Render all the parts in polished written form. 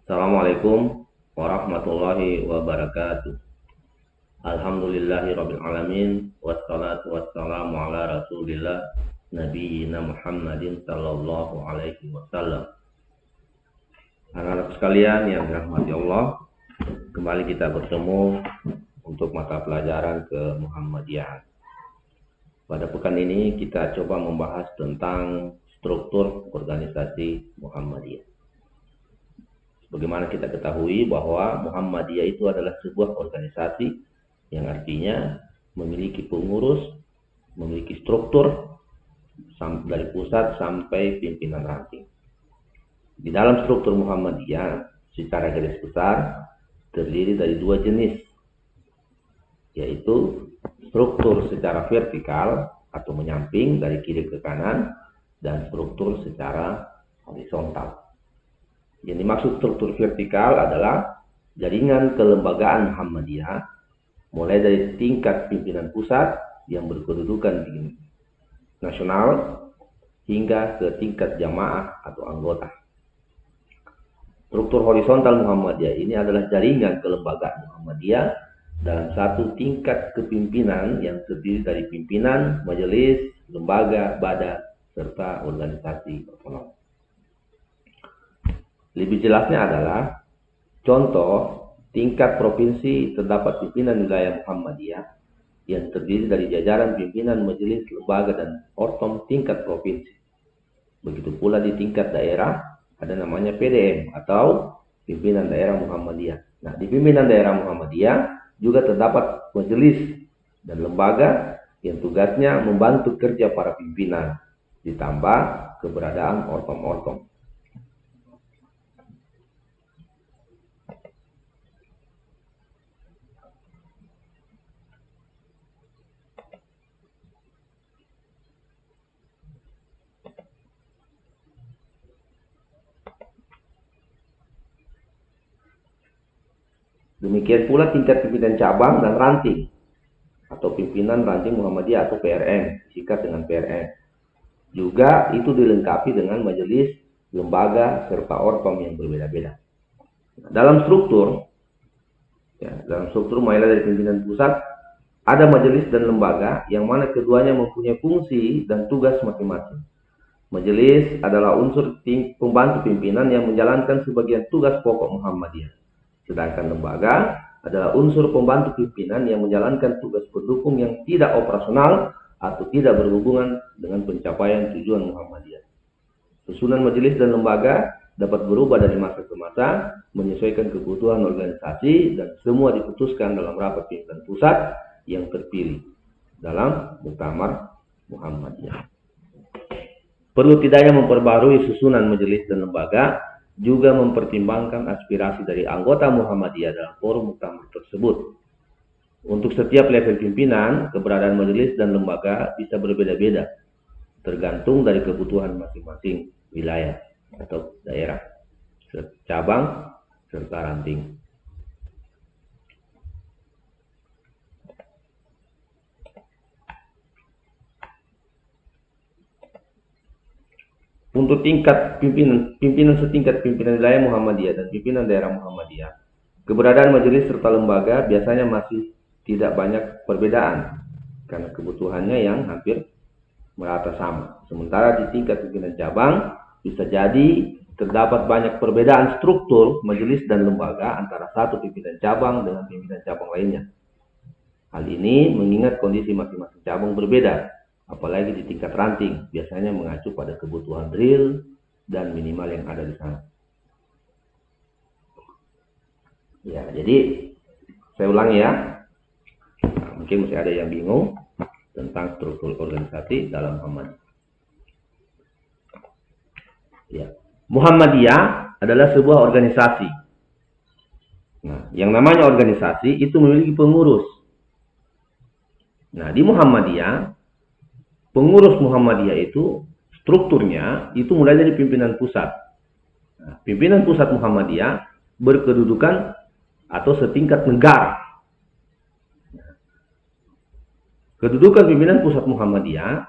Assalamualaikum warahmatullahi wabarakatuh. Alhamdulillahirabbil alamin wassalatu wassalamu ala Rasulillah nabiyina Muhammadin sallallahu alaihi wasallam. Anak-anak sekalian yang dirahmati Allah, kembali kita bertemu untuk mata pelajaran ke Muhammadiyah. Pada pekan ini kita coba membahas tentang struktur organisasi Muhammadiyah. Bagaimana kita ketahui bahwa Muhammadiyah itu adalah sebuah organisasi yang artinya memiliki pengurus, memiliki struktur dari pusat sampai pimpinan ranting. Di dalam struktur Muhammadiyah secara garis besar terdiri dari dua jenis, yaitu struktur secara vertikal atau menyamping dari kiri ke kanan dan struktur secara horizontal. Yang dimaksud struktur vertikal adalah jaringan kelembagaan Muhammadiyah mulai dari tingkat pimpinan pusat yang berkedudukan di nasional hingga ke tingkat jamaah atau anggota. Struktur horizontal Muhammadiyah ini adalah jaringan kelembagaan Muhammadiyah dalam satu tingkat kepimpinan yang terdiri dari pimpinan, majelis, lembaga, badan, serta organisasi otonom. Lebih jelasnya adalah contoh tingkat provinsi terdapat pimpinan wilayah Muhammadiyah yang terdiri dari jajaran pimpinan majelis, lembaga, dan ortom tingkat provinsi. Begitu pula di tingkat daerah ada namanya PDM atau pimpinan daerah Muhammadiyah. Nah, di pimpinan daerah Muhammadiyah juga terdapat majelis dan lembaga yang tugasnya membantu kerja para pimpinan, ditambah keberadaan ortom-ortom. Demikian pula tingkat pimpinan cabang dan ranting atau pimpinan ranting Muhammadiyah atau PRM, sikat dengan PRM. Juga itu dilengkapi dengan majelis, lembaga, serta ortom yang berbeda-beda. Dalam struktur mulai dari pimpinan pusat, ada majelis dan lembaga yang mana keduanya mempunyai fungsi dan tugas masing-masing. Majelis adalah unsur pembantu pimpinan yang menjalankan sebagian tugas pokok Muhammadiyah. Sedangkan lembaga adalah unsur pembantu pimpinan yang menjalankan tugas pendukung yang tidak operasional atau tidak berhubungan dengan pencapaian tujuan Muhammadiyah. Susunan majelis dan lembaga dapat berubah dari masa ke masa, menyesuaikan kebutuhan organisasi, dan semua diputuskan dalam rapat pimpinan pusat yang terpilih dalam Muktamar Muhammadiyah. Perlu tidaknya memperbarui susunan majelis dan lembaga, juga mempertimbangkan aspirasi dari anggota Muhammadiyah dalam forum muktamar tersebut. Untuk setiap level pimpinan, keberadaan majelis dan lembaga bisa berbeda-beda, tergantung dari kebutuhan masing-masing wilayah atau daerah, cabang, serta ranting. Untuk tingkat pimpinan setingkat pimpinan wilayah Muhammadiyah dan pimpinan daerah Muhammadiyah, keberadaan majelis serta lembaga biasanya masih tidak banyak perbedaan karena kebutuhannya yang hampir merata sama. Sementara di tingkat pimpinan cabang bisa jadi terdapat banyak perbedaan struktur majelis dan lembaga antara satu pimpinan cabang dengan pimpinan cabang lainnya. Hal ini mengingat kondisi masing-masing cabang berbeda. Apalagi di tingkat ranting, biasanya mengacu pada kebutuhan real dan minimal yang ada di sana. Ya, jadi saya ulangi ya. Nah, mungkin masih ada yang bingung tentang struktur organisasi dalam Muhammadiyah. Ya. Muhammadiyah adalah sebuah organisasi. Nah, yang namanya organisasi itu memiliki pengurus. Nah, di Muhammadiyah, pengurus Muhammadiyah itu strukturnya itu mulai dari pimpinan pusat. Nah, pimpinan pusat Muhammadiyah berkedudukan atau setingkat negara. Kedudukan pimpinan pusat Muhammadiyah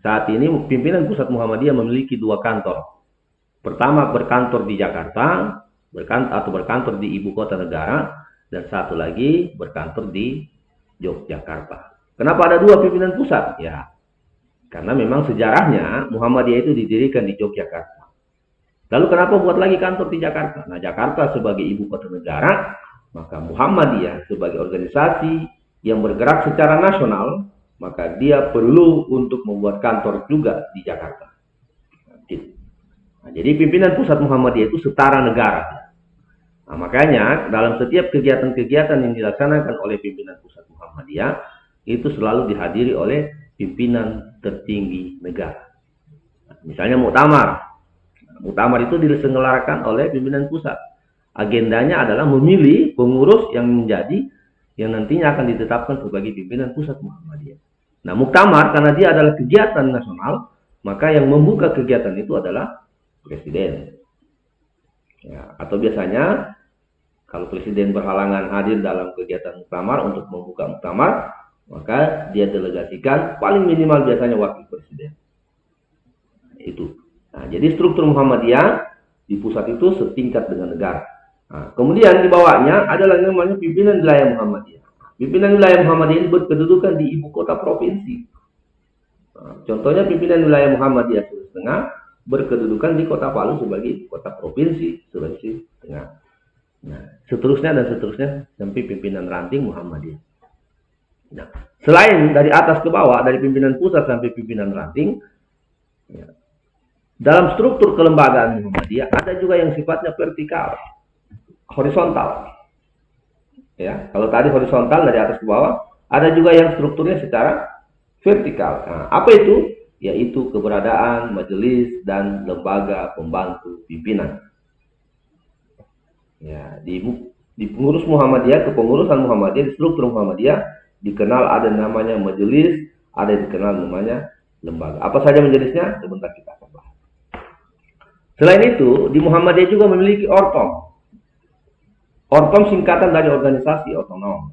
saat ini, pimpinan pusat Muhammadiyah memiliki dua kantor. Pertama berkantor di Jakarta, berkantor di ibu kota negara, dan satu lagi berkantor di Yogyakarta. Kenapa ada dua pimpinan pusat? Ya, karena memang sejarahnya Muhammadiyah itu didirikan di Yogyakarta. Lalu kenapa buat lagi kantor di Jakarta? Nah, Jakarta sebagai ibu kota negara, maka Muhammadiyah sebagai organisasi yang bergerak secara nasional, maka dia perlu untuk membuat kantor juga di Jakarta. Nah, jadi pimpinan pusat Muhammadiyah itu setara negara. Nah, makanya dalam setiap kegiatan-kegiatan yang dilaksanakan oleh pimpinan pusat Muhammadiyah itu selalu dihadiri oleh pimpinan tertinggi negara. Nah, misalnya muktamar. Muktamar itu diselenggarakan oleh pimpinan pusat. Agendanya adalah memilih pengurus yang nantinya akan ditetapkan sebagai pimpinan pusat Muhammadiyah. Nah, muktamar karena dia adalah kegiatan nasional, maka yang membuka kegiatan itu adalah presiden. Ya, atau biasanya kalau presiden berhalangan hadir dalam kegiatan muktamar untuk membuka muktamar, maka dia delegasikan paling minimal biasanya wakil presiden. Itu. Nah, jadi struktur Muhammadiyah di pusat itu setingkat dengan negara. Nah, kemudian di bawahnya adalah namanya pimpinan wilayah Muhammadiyah. Pimpinan wilayah Muhammadiyah ini berkedudukan di ibu kota provinsi. Nah, contohnya pimpinan wilayah Muhammadiyah Sulawesi Tengah berkedudukan di kota Palu sebagai ibu kota provinsi Sulawesi Tengah. Nah, seterusnya dan seterusnya sampai pimpinan ranting Muhammadiyah. Nah, selain dari atas ke bawah, dari pimpinan pusat sampai pimpinan ranting, ya, dalam struktur kelembagaan Muhammadiyah ada juga yang sifatnya vertikal, horizontal. Ya, kalau tadi horizontal dari atas ke bawah, ada juga yang strukturnya secara vertikal. Nah, apa itu? Yaitu keberadaan majelis dan lembaga pembantu pimpinan. Ya, di pengurus Muhammadiyah, kepengurusan Muhammadiyah, di struktur Muhammadiyah dikenal ada namanya majelis, ada yang dikenal namanya lembaga. Apa saja majelisnya? Sebentar kita akan bahas. Selain itu, di Muhammadiyah juga memiliki ortom. Ortom singkatan dari organisasi otonom.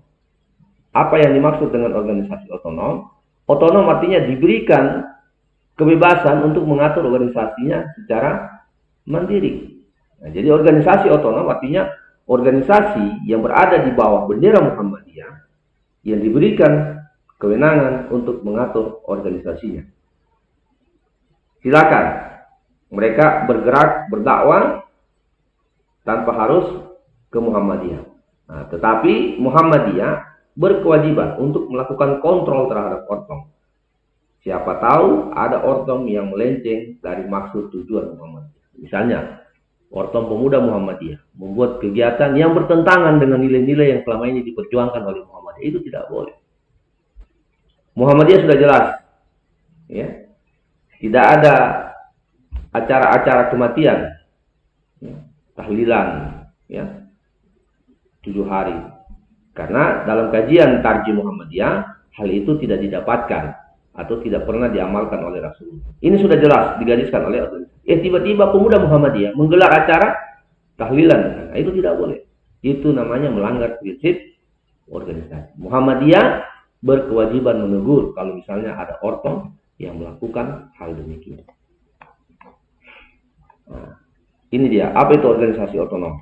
Apa yang dimaksud dengan organisasi otonom? Otonom artinya diberikan kebebasan untuk mengatur organisasinya secara mandiri. Nah, jadi organisasi otonom artinya organisasi yang berada di bawah bendera Muhammadiyah yang diberikan kewenangan untuk mengatur organisasinya. Silakan mereka bergerak berdakwah tanpa harus ke Muhammadiyah. Nah, tetapi Muhammadiyah berkewajiban untuk melakukan kontrol terhadap ortom. Siapa tahu ada ortom yang melenceng dari maksud tujuan Muhammadiyah. Misalnya, ortom pemuda Muhammadiyah membuat kegiatan yang bertentangan dengan nilai-nilai yang selama ini diperjuangkan oleh Muhammadiyah. Itu tidak boleh. Muhammadiyah sudah jelas, ya, tidak ada acara-acara kematian, ya, tahlilan, ya, 7 hari. Karena dalam kajian Tarjih Muhammadiyah hal itu tidak didapatkan atau tidak pernah diamalkan oleh Rasul. Ini sudah jelas digariskan oleh organisasi. Tiba-tiba pemuda Muhammadiyah menggelar acara tahlilan. Nah, itu tidak boleh. Itu namanya melanggar prinsip organisasi. Muhammadiyah berkewajiban menegur kalau misalnya ada ortom yang melakukan hal demikian. Nah, ini dia. Apa itu organisasi otonom?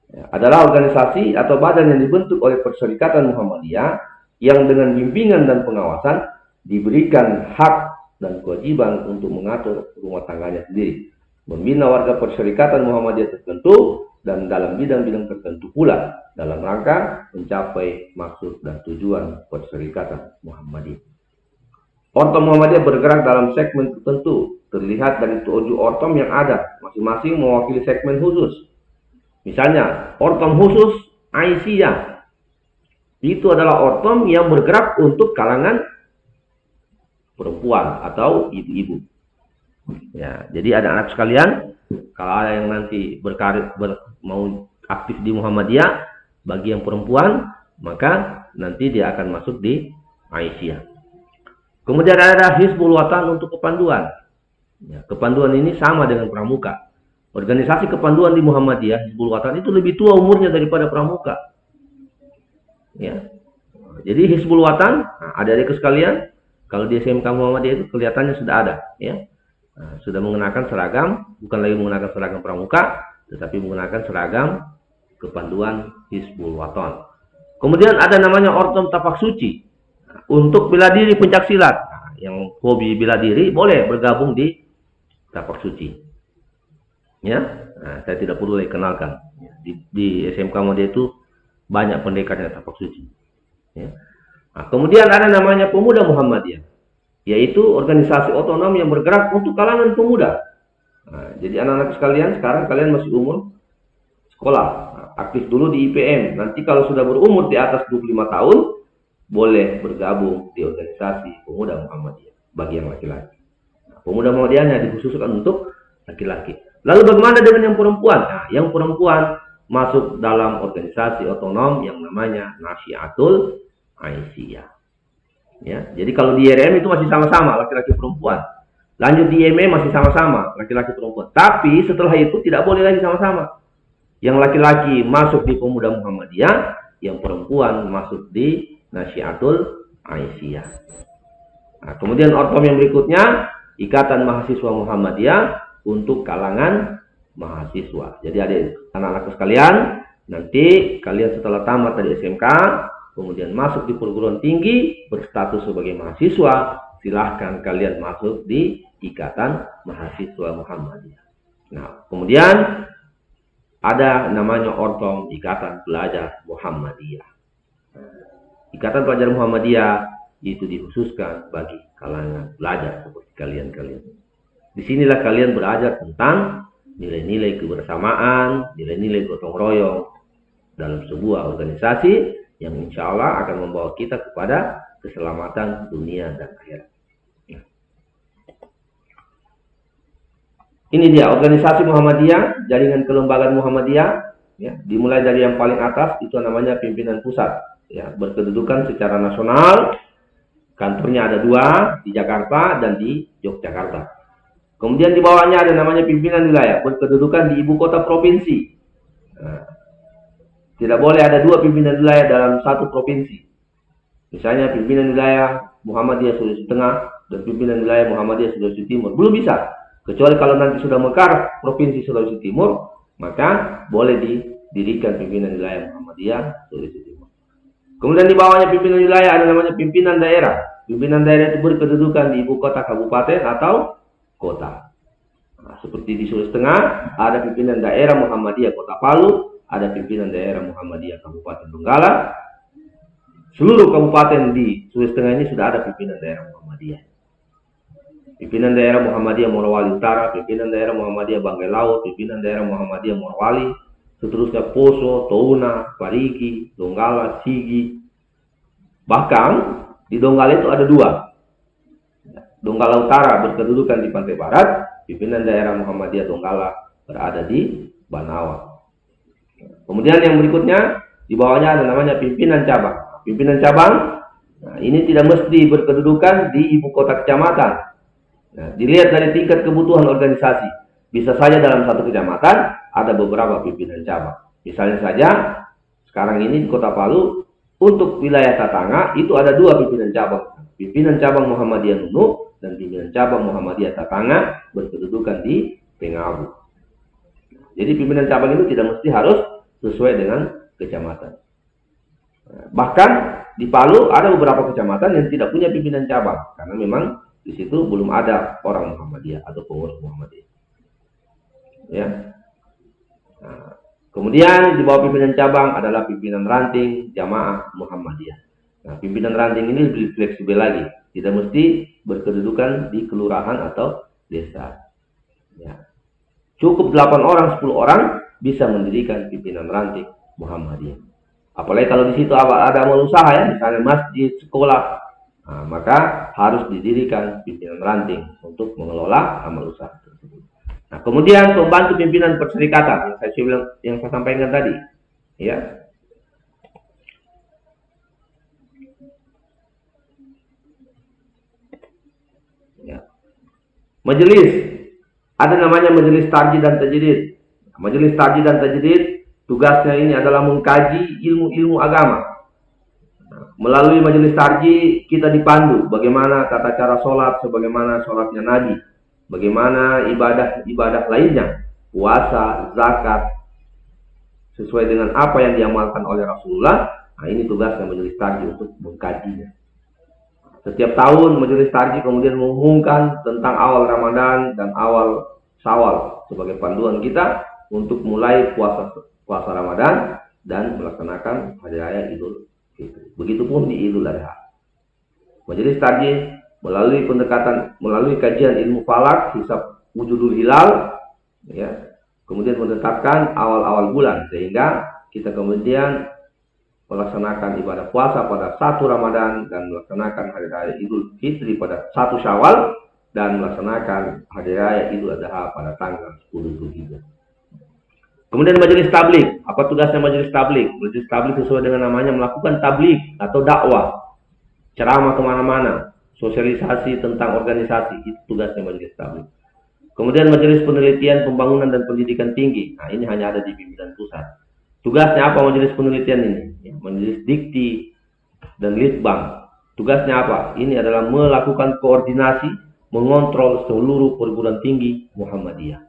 Ya, adalah organisasi atau badan yang dibentuk oleh Perserikatan Muhammadiyah yang dengan bimbingan dan pengawasan diberikan hak dan kewajiban untuk mengatur rumah tangganya sendiri, membina warga Perserikatan Muhammadiyah tertentu dan dalam bidang-bidang tertentu pula dalam rangka mencapai maksud dan tujuan Perserikatan Muhammadiyah. Ortom Muhammadiyah bergerak dalam segmen tertentu, terlihat dari 7 ortom yang ada, masing-masing mewakili segmen khusus. Misalnya, ortom khusus Aisyah itu adalah ortom yang bergerak untuk kalangan perempuan atau ibu-ibu. Ya, jadi ada anak sekalian, kalau ada yang nanti mau aktif di Muhammadiyah, bagi yang perempuan, maka nanti dia akan masuk di Aisyah. Kemudian ada Hizbul Watan untuk kepanduan. Ya, kepanduan ini sama dengan pramuka. Organisasi kepanduan di Muhammadiyah, Hizbul Watan itu lebih tua umurnya daripada pramuka. Ya. Jadi Hizbul Watan, adik-adik sekalian, kalau di SMK Muhammadiyah itu kelihatannya sudah ada, ya. Sudah mengenakan seragam, bukan lagi mengenakan seragam pramuka, tetapi menggunakan seragam kepanduan Hizbul Waton. Kemudian ada namanya Ortom Tapak Suci untuk bela diri pencak silat. Yang hobi bela diri boleh bergabung di Tapak Suci. Ya, saya tidak perlu lagi kenalkan. Di SMK Muhammadiyah itu banyak pendekarnya Tapak Suci. Ya. Kemudian ada namanya Pemuda Muhammadiyah, yaitu organisasi otonom yang bergerak untuk kalangan pemuda. Jadi anak-anak sekalian, sekarang kalian masih umur sekolah, aktif dulu di IPM. Nanti kalau sudah berumur di atas 25 tahun, boleh bergabung di organisasi Pemuda Muhammadiyah bagi yang laki-laki. Pemuda Muhammadiyah hanya dikhususkan untuk laki-laki. Lalu bagaimana dengan yang perempuan? Yang perempuan masuk dalam organisasi otonom yang namanya Nasyiatul Aisyah. Ya, jadi kalau di IRM itu masih sama-sama laki-laki perempuan. Lanjut di IME masih sama-sama laki-laki perempuan. Tapi setelah itu tidak boleh lagi sama-sama. Yang laki-laki masuk di Pemuda Muhammadiyah, yang perempuan masuk di Nasyiatul Aisyah. Kemudian ortom yang berikutnya, Ikatan Mahasiswa Muhammadiyah untuk kalangan mahasiswa. Jadi anak-anak sekalian, nanti kalian setelah tamat dari SMK, kemudian masuk di perguruan tinggi, berstatus sebagai mahasiswa, silahkan kalian masuk di Ikatan Mahasiswa Muhammadiyah. Nah, kemudian ada namanya Ortom Ikatan Pelajar Muhammadiyah. Ikatan Pelajar Muhammadiyah itu dikhususkan bagi kalangan pelajar seperti kalian-kalian. Disinilah kalian belajar tentang nilai-nilai kebersamaan, nilai-nilai gotong royong dalam sebuah organisasi yang insya Allah akan membawa kita kepada keselamatan dunia dan akhirat. Ini dia organisasi Muhammadiyah, jaringan kelembagaan Muhammadiyah. Ya, dimulai dari yang paling atas itu namanya pimpinan pusat. Ya, berkedudukan secara nasional. Kantornya ada 2 di Jakarta dan di Yogyakarta. Kemudian di bawahnya ada namanya pimpinan wilayah, berkedudukan di ibu kota provinsi. Tidak boleh ada 2 pimpinan wilayah dalam satu provinsi. Misalnya pimpinan wilayah Muhammadiyah Sulawesi Tengah dan pimpinan wilayah Muhammadiyah Sulawesi Timur. Belum bisa. Kecuali kalau nanti sudah mekar Provinsi Sulawesi Timur, maka boleh didirikan pimpinan wilayah Muhammadiyah Sulawesi Timur. Kemudian di bawahnya pimpinan wilayah ada namanya pimpinan daerah. Pimpinan daerah itu berkedudukan di ibu kota kabupaten atau kota. Seperti di Sulawesi Tengah ada pimpinan daerah Muhammadiyah Kota Palu, ada pimpinan daerah Muhammadiyah Kabupaten Donggala. Seluruh kabupaten di Sulawesi Tengah ini sudah ada pimpinan daerah Muhammadiyah. Pimpinan daerah Muhammadiyah Morowali Utara, pimpinan daerah Muhammadiyah Banggai Laut, pimpinan daerah Muhammadiyah Morowali, seterusnya Poso, Touna, Parigi, Donggala, Sigi. Bahkan di Donggala itu ada 2. Donggala Utara berkedudukan di pantai barat, pimpinan daerah Muhammadiyah Donggala berada di Banawa. Kemudian yang berikutnya, di bawahnya ada namanya pimpinan cabang. Pimpinan cabang, ini tidak mesti berkedudukan di ibu kota kecamatan. Dilihat dari tingkat kebutuhan organisasi. Bisa saja dalam satu kecamatan ada beberapa pimpinan cabang. Misalnya saja, sekarang ini di Kota Palu, untuk wilayah Tatanga itu ada 2 pimpinan cabang. Pimpinan cabang Muhammadiyah Nunu dan pimpinan cabang Muhammadiyah Tatanga berkedudukan di Pengabu. Jadi pimpinan cabang itu tidak mesti harus sesuai dengan kecamatan. Bahkan di Palu ada beberapa kecamatan yang tidak punya pimpinan cabang karena memang di situ belum ada orang Muhammadiyah atau pengurus Muhammadiyah. Ya. Kemudian di bawah pimpinan cabang adalah pimpinan ranting Jamaah Muhammadiyah. Pimpinan ranting ini lebih fleksibel lagi, tidak mesti berkedudukan di kelurahan atau desa. Ya. Cukup 8 orang, 10 orang bisa mendirikan pimpinan ranting Muhammadiyah. Apalagi kalau di situ ada amal usaha ya, misalnya masjid, sekolah, maka harus didirikan pimpinan ranting untuk mengelola amal usaha tersebut. Kemudian pembantu pimpinan perserikatan yang saya sampaikan tadi, ya. Majelis, ada namanya Majelis Tarjih dan Tajdid. Majelis Tarjih dan Tajdid tugasnya ini adalah mengkaji ilmu-ilmu agama. Melalui majelis tarjih kita dipandu bagaimana tata cara sholat sebagaimana sholatnya Nabi, bagaimana ibadah-ibadah lainnya puasa, zakat, sesuai dengan apa yang diamalkan oleh Rasulullah. Nah, ini tugasnya majelis tarji untuk mengkajinya. Setiap tahun majelis tarji kemudian mengumumkan tentang awal Ramadan dan awal Syawal sebagai panduan kita untuk mulai puasa Ramadan dan melaksanakan hari raya Idul Fitri. Begitupun di Idul Adha. Majelis tarji melalui kajian ilmu falak, hisab wujudul hilal, ya, kemudian menetapkan awal-awal bulan sehingga kita kemudian melaksanakan ibadah puasa pada 1 Ramadan dan melaksanakan hari raya Idul Fitri pada 1 Syawal dan melaksanakan hari raya Idul Adha pada tanggal 10 Zulhijjah. Kemudian majelis tabligh. Apa tugasnya majelis tabligh? Majelis tabligh sesuai dengan namanya melakukan tabligh atau dakwah, ceramah kemana-mana, sosialisasi tentang organisasi, itu tugasnya majelis tabligh. Kemudian majelis penelitian, pembangunan dan pendidikan tinggi. Nah, ini hanya ada di pimpinan pusat. Tugasnya apa majelis penelitian ini? Ya, majelis dikti dan litbang. Tugasnya apa? Ini adalah melakukan koordinasi, mengontrol seluruh perguruan tinggi Muhammadiyah.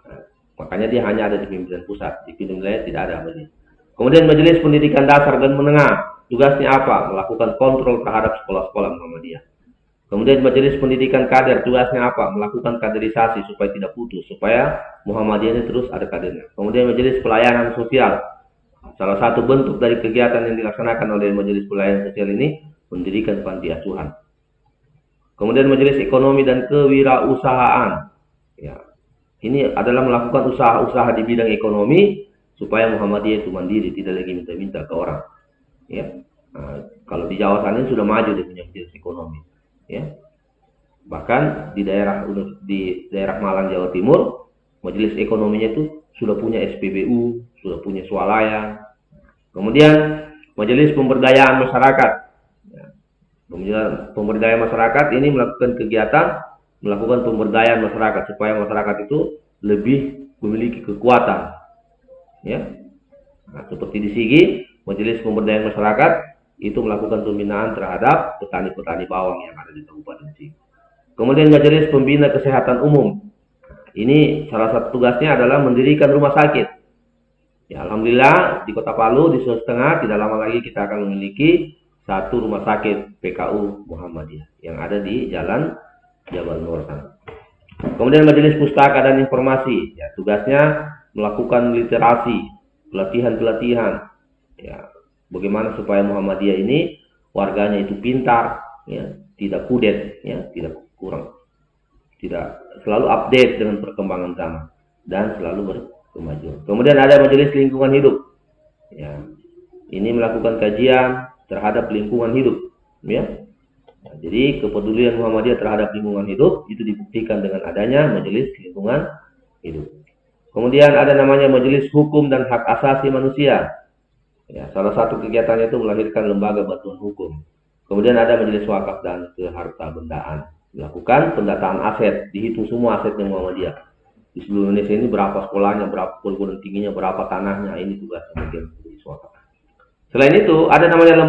Nah, makanya dia hanya ada di pimpinan pusat. Di pimpinan wilayah tidak ada majelis. Kemudian majelis pendidikan dasar dan menengah. Tugasnya apa? Melakukan kontrol terhadap sekolah-sekolah Muhammadiyah. Kemudian majelis pendidikan kader, tugasnya apa? Melakukan kaderisasi supaya tidak putus, supaya Muhammadiyah ini terus ada kadernya. Kemudian majelis pelayanan sosial. Salah satu bentuk dari kegiatan yang dilaksanakan oleh majelis pelayanan sosial ini mendirikan panti asuhan. Kemudian majelis ekonomi dan kewirausahaan. Ya, ini adalah melakukan usaha-usaha di bidang ekonomi supaya Muhammadiyah itu mandiri, tidak lagi minta-minta ke orang. Ya, nah, kalau di Jawa sana ini sudah maju dia punya majelis ekonomi. Ya, bahkan di daerah Malang Jawa Timur majelis ekonominya itu sudah punya SPBU, sudah punya swalaya. Kemudian majelis pemberdayaan masyarakat. Pemberdayaan masyarakat ini melakukan kegiatan melakukan pemberdayaan masyarakat supaya masyarakat itu lebih memiliki kekuatan. Ya, nah, seperti di Sigi majelis pemberdayaan masyarakat itu melakukan pembinaan terhadap petani-petani bawang yang ada di Kabupaten Sigi. Kemudian majelis pembina kesehatan umum. Ini salah satu tugasnya adalah mendirikan rumah sakit. Ya, alhamdulillah di Kota Palu di Sulawesi Tengah tidak lama lagi kita akan memiliki satu rumah sakit PKU Muhammadiyah yang ada di Jalan Jabal Nur sana. Kemudian majelis pustaka dan informasi. Ya, tugasnya melakukan literasi, pelatihan-pelatihan. Ya, bagaimana supaya Muhammadiyah ini warganya itu pintar, ya, tidak kudet, ya, tidak kurang, tidak selalu update dengan perkembangan zaman dan selalu berkemajuan. Kemudian ada majelis lingkungan hidup. Ya, ini melakukan kajian terhadap lingkungan hidup. Ya, nah, jadi kepedulian Muhammadiyah terhadap lingkungan hidup itu dibuktikan dengan adanya majelis lingkungan hidup. Kemudian ada namanya majelis hukum dan hak asasi manusia. Ya, salah satu kegiatannya itu melahirkan lembaga bantuan hukum. Kemudian ada majelis wakaf dan kehartabendaan, melakukan pendataan aset, dihitung semua asetnya Muhammadiyah. Di seluruh Indonesia ini berapa sekolahnya, berapa perguruan tingginya, berapa tanahnya, ini tugasnya majelis wakaf. Selain itu ada namanya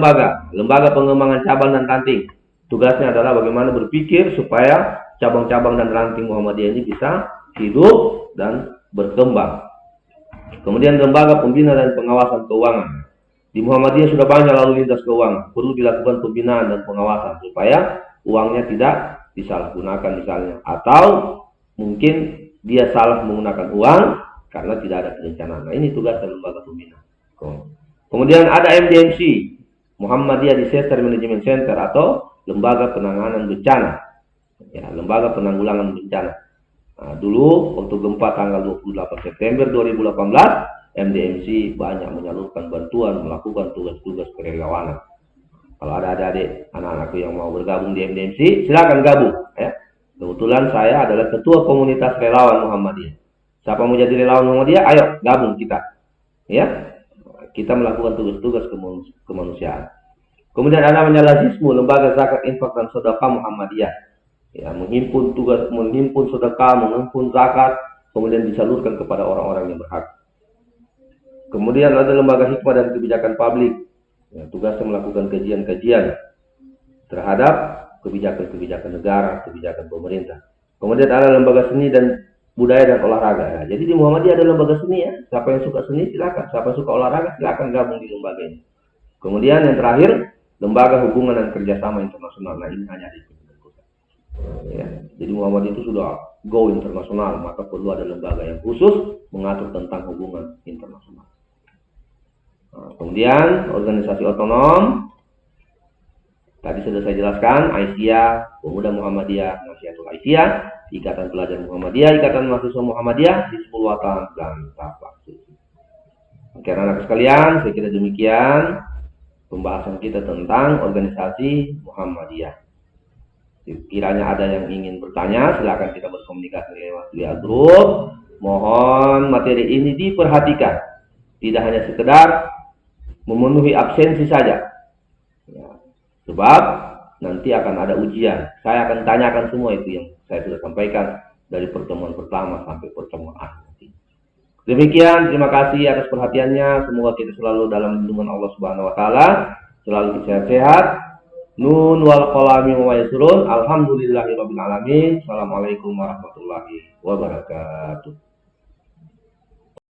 lembaga pengembangan cabang dan ranting. Tugasnya adalah bagaimana berpikir supaya cabang-cabang dan ranting Muhammadiyah ini bisa hidup dan berkembang. Kemudian lembaga pembina dan pengawasan keuangan. Di Muhammadiyah sudah banyak lalu lintas keuangan, perlu dilakukan pembinaan dan pengawasan supaya uangnya tidak disalahgunakan misalnya, atau mungkin dia salah menggunakan uang karena tidak ada perencanaan. Nah, ini tugas lembaga pembina. Kemudian ada MDMC, Muhammadiyah Disaster Management Center atau lembaga penanganan bencana. Ya, lembaga penanggulangan bencana. Nah, dulu waktu gempa tanggal 28 September 2018, MDMC banyak menyalurkan bantuan, melakukan tugas-tugas kerelawanan. Kalau ada adik-adik, anak-anakku yang mau bergabung di MDMC, silakan gabung. Ya. Kebetulan saya adalah ketua komunitas relawan Muhammadiyah. Siapa mau jadi relawan Muhammadiyah? Ayo gabung kita. Ya, kita melakukan tugas-tugas kemanusiaan. Kemudian ada namanya Lazismu, lembaga zakat, infak dan sedekah Muhammadiyah. Ya, menghimpun sedekah, menghimpun zakat, kemudian disalurkan kepada orang-orang yang berhak. Kemudian ada lembaga hikmah dan kebijakan publik. Ya, tugasnya melakukan kajian-kajian terhadap kebijakan-kebijakan negara, kebijakan pemerintah. Kemudian ada lembaga seni dan budaya dan olahraga. Nah, jadi di Muhammadiyah ada lembaga seni ya. Siapa yang suka seni silakan, siapa yang suka olahraga silakan gabung di lembaga ini. Kemudian yang terakhir, lembaga hubungan dan kerjasama internasional. Nah, ini hanya di ya. Jadi Muhammadiyah itu sudah go internasional, maka perlu ada lembaga yang khusus mengatur tentang hubungan internasional. Nah, kemudian organisasi otonom tadi sudah saya jelaskan, Aisyah, Pemuda Muhammadiyah, Nasihatul Aisyah, Ikatan Pelajar Muhammadiyah, Ikatan Mahasiswa Muhammadiyah, Hizbul Wathan, dan Tapak Suci. Oke, anak-anak sekalian, saya kira demikian pembahasan kita tentang organisasi Muhammadiyah. Kiranya ada yang ingin bertanya, silakan kita berkomunikasi lewat via grup. Mohon materi ini diperhatikan, tidak hanya sekedar memenuhi absensi saja. Ya, sebab nanti akan ada ujian. Saya akan tanyakan semua itu yang saya sudah sampaikan dari pertemuan pertama sampai pertemuan akhir. Demikian, terima kasih atas perhatiannya. Semoga kita selalu dalam lindungan Allah Subhanahu wa taala, selalu sehat-sehat. Nun wal qalami wa yasrun. Alhamdulillahirabbil alamin. Assalamualaikum warahmatullahi wabarakatuh.